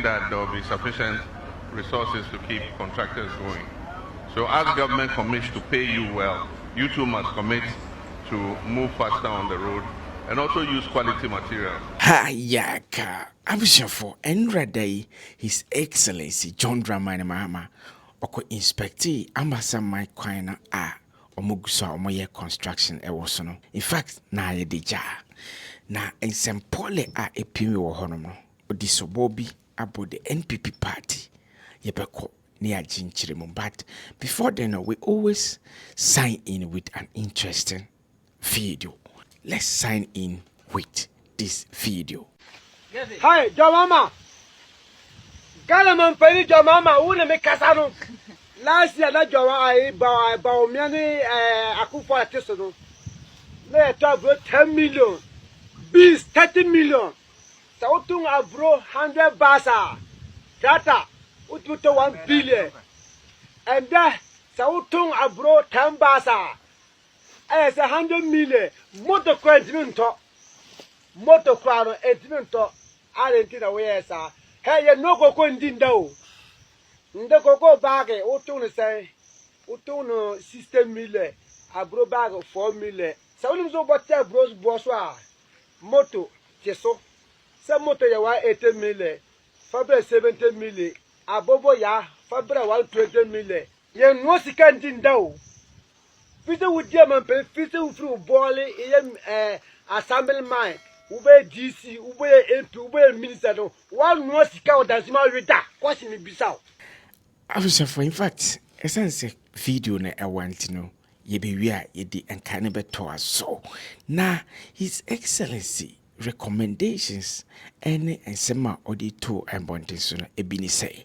that there will be sufficient resources to keep contractors going. So as government commits to pay you well, you too must commit to move faster on the road and also use quality materials. Hayaka, Abushanfo, Enraday, His Excellency John Dramani Mahama, Oko Inspectee Amasaman Road Omugusa Omoye construction ewosono. In fact, na ye deja. Na ensempole epimi wo hono odisobobi abo the NPP party. Yebeko ni ajinchiremu. But before then, we always sign in with an interesting video. Let's sign in with this video. Hi, Jamama. Galaman Penny Jamama, wouldn't make Casano. Last year, that Jama, about many Akufa artisanal. Let us 10 million. Bees 30 million. Sautung Abro 100 basa. Data, would 1 billion. And that Sautung Abro 10 basa. As 100 million. Motor crane talk. Motor crown, and talk. I didn't know where, sir. Hey, you no go in Dindo. The cocoa bag, Otuna say, Otuna 60 million. A bro bag of 4 million. So, you know what that bros bourgeois. Moto, Jesso. Some motor you want 80 million. Fabra 70 million. A bobo ya, Fabra 120 million. You know, she can't Dindo. Peter would German pay 50 through Bolly, assembly mine. Ube DC, Ube MP, Ube Minister, one more scout as my reader, question me bizarre. I was for in fact, a sense video na I want to know. Ye be where ye di and cannibal to us so. Now, His Excellency recommendations any and sema or the two and bonting sooner a bini say.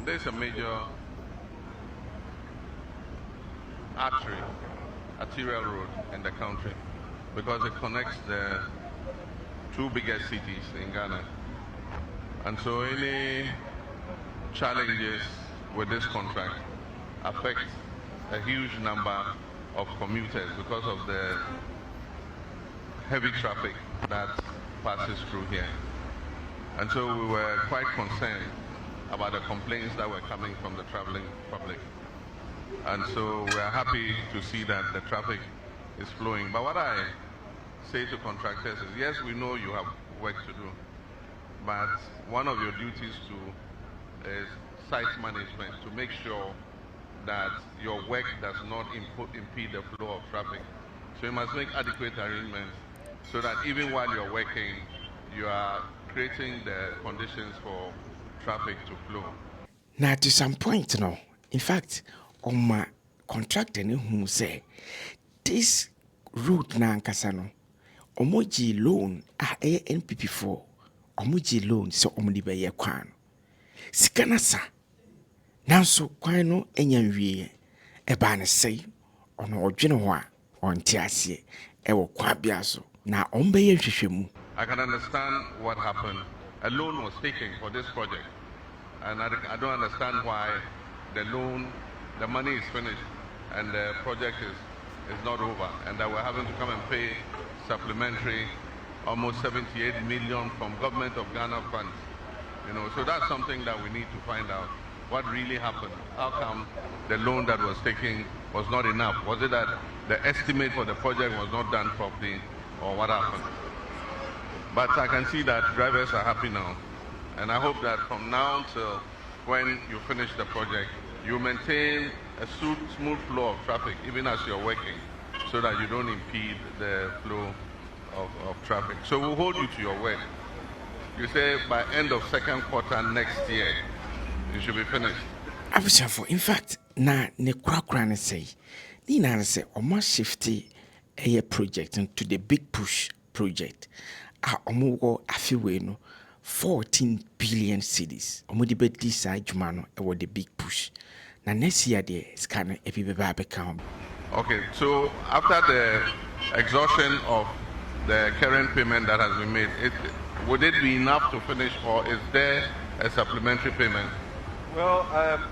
There's a major arterial road in the country because it connects the two biggest cities in Ghana. And so any challenges with this contract affect a huge number of commuters because of the heavy traffic that passes through here. And so we were quite concerned about the complaints that were coming from the traveling public. And so we are happy to see that the traffic is flowing. But what I say to contractors is, yes, we know you have work to do, but one of your duties too is site management, to make sure that your work does not impede the flow of traffic. So you must make adequate arrangements so that even while you're working, you are creating the conditions for traffic to flow. Now to some point, in fact, on my contractor who say this route na nkasano omoji loan NPP for omoji loan so omodi be ye kwan sikana sa nanso kwan no enyanwie e ba ne sei ono odwene ho a onte ase e wo kwa bia so na ombe ye hwehwemu. I can understand what happened. A loan was taken for this project, and I don't understand why the money is finished and the project is not over, and that we're having to come and pay supplementary almost 78 million from government of Ghana funds. So that's something that we need to find out what really happened. How come the loan that was taken was not enough? Was it that the estimate for the project was not done properly, or what happened? But I can see that drivers are happy now, and I hope that from now till when you finish the project, you maintain a smooth flow of traffic even as you're working, so that you don't impede the flow of traffic. So we'll hold you to your word. You say by end of second quarter next year, you should be finished. In fact, na ne kwakra say, ni na say almost shifty a project into the big push project. Omo afiwe no 14 billion cedis. Omo di bet this jumano e the big push. Na next year there scan everybody become. Okay, so after the exhaustion of the current payment that has been made, would it be enough to finish, or is there a supplementary payment? Well,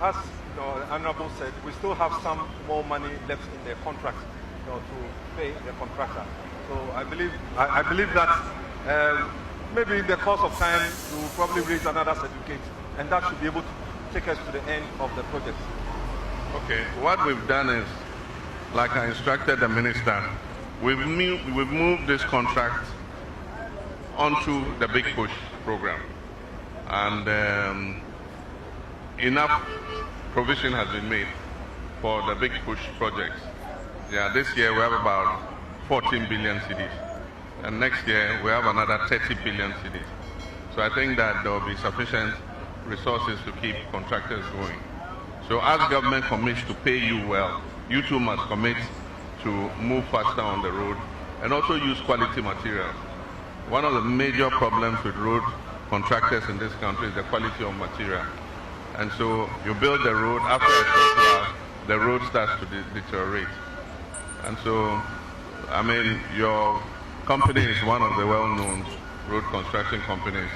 as the Honorable said, we still have some more money left in the contract to pay the contractor. So I believe that Maybe in the course of time, we will probably raise another certificate, and that should be able to take us to the end of the project. Okay, what we've done is, like I instructed the minister, we've moved this contract onto the Big Push program. And enough provision has been made for the Big Push projects. Yeah, this year we have about 14 billion cedis. And next year we have another 30 billion cedis. So I think that there will be sufficient resources to keep contractors going. So as government commits to pay you well, you too must commit to move faster on the road and also use quality materials. One of the major problems with road contractors in this country is the quality of material. And so you build the road, after a short while, the road starts to deteriorate. And so, I mean, your company is one of the well-known road construction companies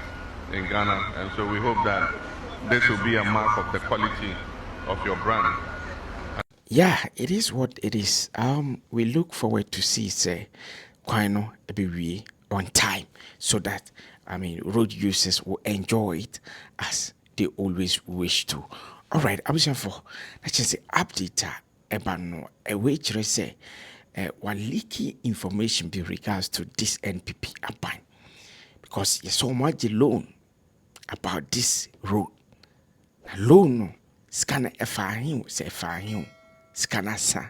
in Ghana. And so we hope that this will be a mark of the quality of your brand. Yeah, it is what it is. We look forward to see say Kwano Ebiwi on time so that road users will enjoy it as they always wish to. All right, I'm just for let's just say update about a which say one leaky information with regards to this NPP aban because there's so much alone about this road. Alone, scanner FIU say FIU. Scanner sa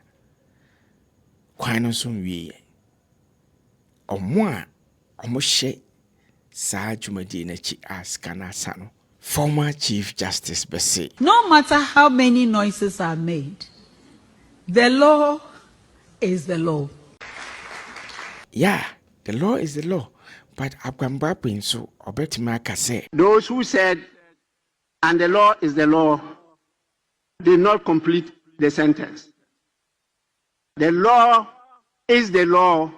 Kwano sun wie omwa omoshe sa jumadi na chi scanner sa no former Chief Justice Bese. No matter how many noises are made, the law is the law. Yeah, the law is the law, but Abgambapin so obetimaka say those who said and the law is the law did not complete the sentence. The law is the law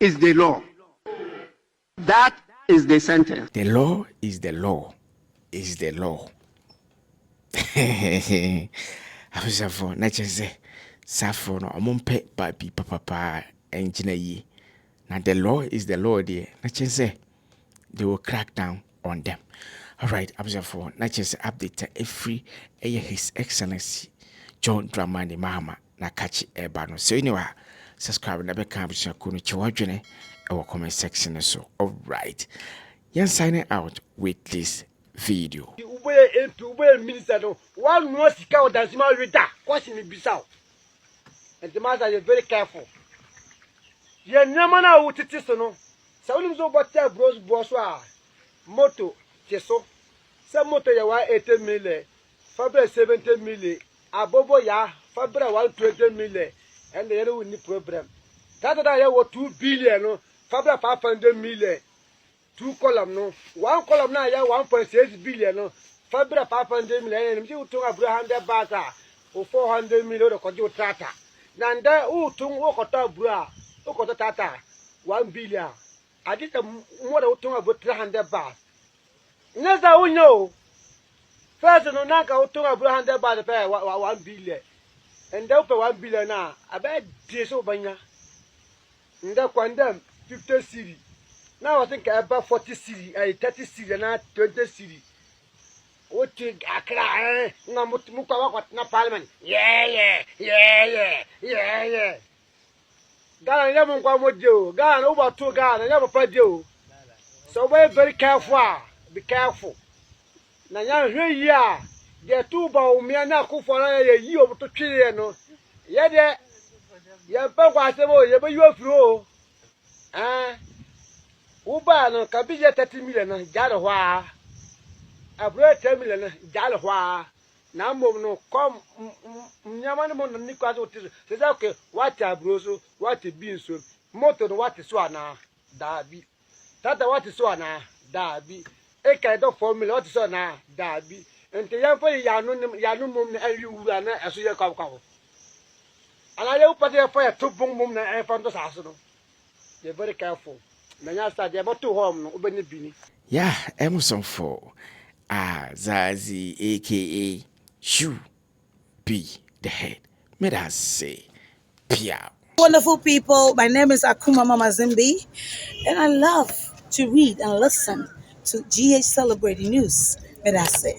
is the law. That is the sentence. The law is the law is the law. I was for nature say Safo no omumpe baby papa engineer ye. Now the law is the law there. Nature say they will crack down on them. All right, I was for nature say update every His Excellency John Dramani Mahama na kachi ebano. So anyway, subscribe na beka abusha kunu chiwadwene our comment section so. All right, yan signing out with this video. Ube minister no one no sika o dansima rita question bisao. And the master is very careful. Ye nyama na utiti so no. Sa unim so botia bros boso moto cheso. Sa moto ya 80 million, Fabra 70 million. Abobo ya Fabra 120 million, and the yellow will need problem. That year was 2 billion, no Fabra 500 million, 2 column, no 1 column now, 1.6 billion, no Fabra 500 million, and you took a 100 bata or 400 million of Kojo Tata. Nanda, who took Okota Bra, Okota Tata, 1 billion. I did a more than about 300 bars. Never we know. First, no naka utunga 100 by the pair 1 billion, and then for 1 billion now. I bet this over here. And that condemn 50 cedi. Now I think about 40 cedi, 30 cedi, and 20 cedi. What you cry? No, Mukawa, parliament. Yeah. Ghana never come with you. Ghana over 2 Ghana never pay you. So we're very careful. Be careful. Na nya hwe yi a de tu ba o mi na akufo na ye yi o to twire no ye de ye pa kwa se bo ye be yu afiri o u ba no ka bi je 30 million na ja de ho a abro 10 million na ja de ho a na mom no kom nyama no mo ni kwa so ti se za ke what abro so what bi so moto no what so ana da bi tata what so ana da bi e ka do formula what so na da bi ente yan fa ya no mum na awi wura na aso ye kwa kwa ana ye upate fa ya to bum mum na e fa ndo sa so no be very careful na nya start ye boto home no obeni bini yeah Emerson for Zazi aka Shu be the head. May I say Pia. Wonderful people, my name is Akuma Mama Zimbi, and I love to read and listen to GH Celebrating News. Medase.